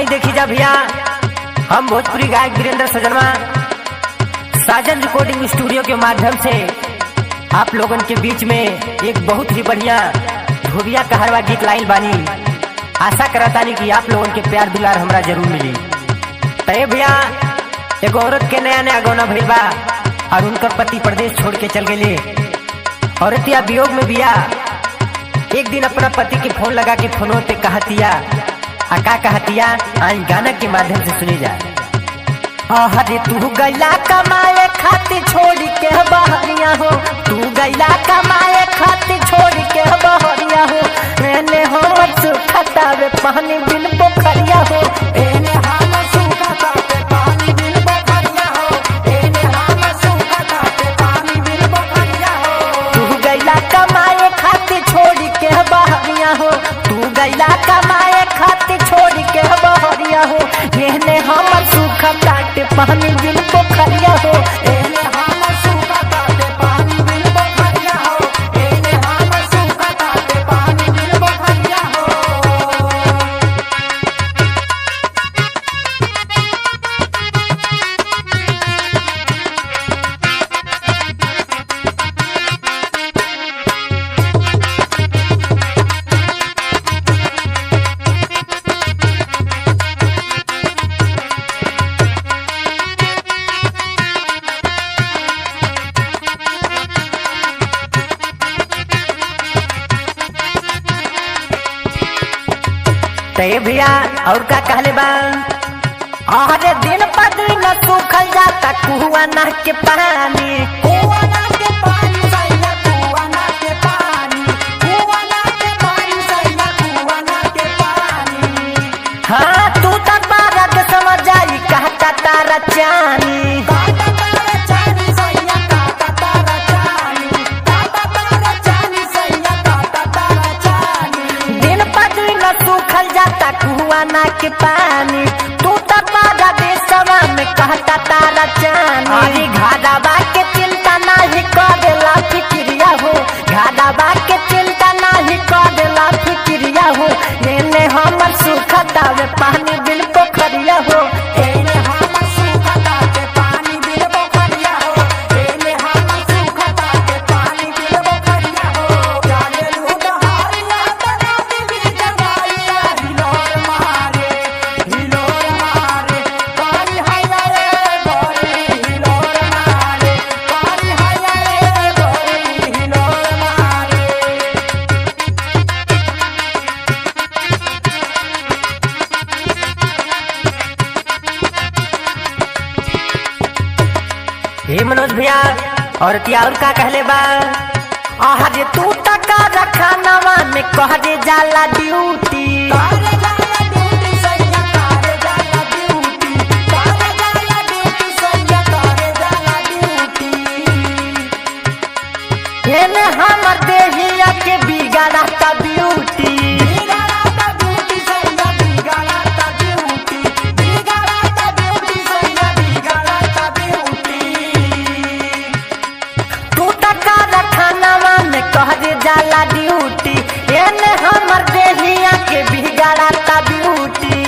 आई देखी जा भैया, हम भोजपुरी गायक वीरेंद्र सजनवा साजन रिकॉर्डिंग स्टूडियो के माध्यम से आप लोगों के बीच में एक बहुत ही बढ़िया धोबिया कहरवा गीत लाइन बानी। आशा करतानी कि आप लोगों के प्यार दुलार हमरा जरूर मिली। तय भैया एगो औरत के नया नया गौना भइल बा और उनकर पति प्रदेश छोड़ के चल गए। औरतिया वियोग में बिया। एक दिन अपना पति के फोन लगा के फोनों पे कहतिया, का कहतिया आई गाना के माध्यम से सुनी जा। अरे तू गैला कमाए खातिर छोड़ के बहरिया हो, तू गैला कमाए खातिर छोड़ के बहरिया हो, एने हमर सुखतावे पानी बिन पोखरिया हो, एने हमर सुखतावे पानी बिन पोखरिया हो, एने हमर सुखतावे पानी बिन पोखरिया हो। तू गैला कमाए खातिर छोड़ के बहरिया हो, तू गैला कमाए खातिर छोड़ के बहरिया हो, एने हमर सुखतावे पानी बिन पोखरिया हो, एने हमर सुखतावे पानी बिन पोखरिया हो, एने हमर सुखतावे पानी बिन पोखरिया हो। तय भैया और का कहले बा, अरे दिन पर दिन सूखल जाता कुआ ना के पानी, कुआ ना के पानी सैया, कुआ ना के पानी, कुआ ना के पानी सैया, कुआ ना के पानी। हाँ तू तो बारा के समझ जाई कहता तारा चानी, कहता तारा चानी सैया, कहता तारा चानी, कहता तारा चानी सैया, कहता तारा चानी। दिन पर दिन सूखल जाता कुआ ना के पानी, तू तो बारा देशवा में कहता तारा चानी। अरे घादाबा के चिंता नाही करेला फिक्रिया हो, घादाबा के चिंता नाही करेला फिक्रिया हो, एने हमर सुखतावे पानी बिन पोखरिया हो, एने हमर सुखतावे पानी बिन पोखरिया हो, एने हमर सुखतावे पानी बिन पोखरिया हो। जाने लू दहारिया तराती बिन जगाइया, हिलोर मारे कारी हैया रे गोरी, हिलोर मारे कारी हैया रे गोरी, हिलोर मारे। हे मनोज भैया और क्या और का कहले बा, अरे तू टका रखा नवा में कहरे जाला ड्यूटी, कहरे जाला ड्यूटी सैया, कहरे जाला ड्यूटी, कहरे जाला ड्यूटी सैया, कहरे जाला ड्यूटी। एने हमर देहिया के बिगाड़ता ब्यूटी, बिगाड़ता ब्यूटी सैया, बिगाड़ता ब्यूटी, बिगाड़ता ब्यूटी सैया, बिगाड़ता ब्यूटी। तू टका रखा नवा में कहरे जाला ड्यूटी, एने हमर देहिया के बिगाड़ता ब्यूटी।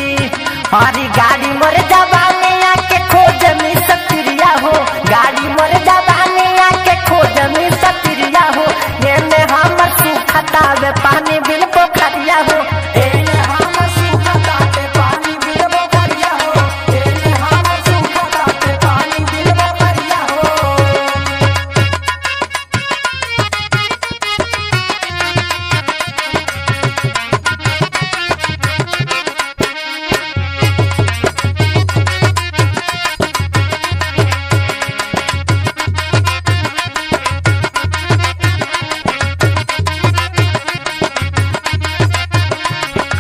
अरे गाड़ी मोर जवानी आके खोज में सत्रिया हो, गाड़ी मोर जवानी आके खोज में सत्रिया हो, एने हमर सुखतावे पानी बिन पोखरिया हो, एने हमर सुखतावे पानी बिन पोखरिया हो, एने हमर सुखतावे पानी बिन पोखरिया हो।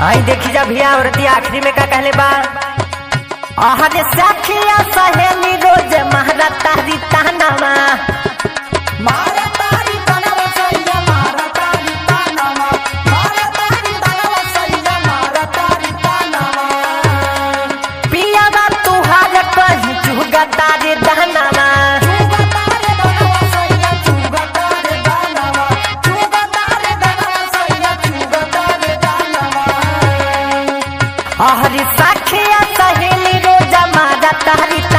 आई देखी जा भैया औरतिया आखिरी में का कहले बा, अरे सखिया सहेली रोज मारा तारी तानावा, मारा तारी तानावा सैया, मारा तारी तानावा, मारा तारी तानावा सैया, मारा तारी तानावा। पिया बा तुहार कहीं चुगा तारे दानावा, चुगा तारे दानावा सैया, चुगा तारे दानावा, चुगा तारे दानावा सैया, चुगा तारे दानावा। अरे सखिया तहरी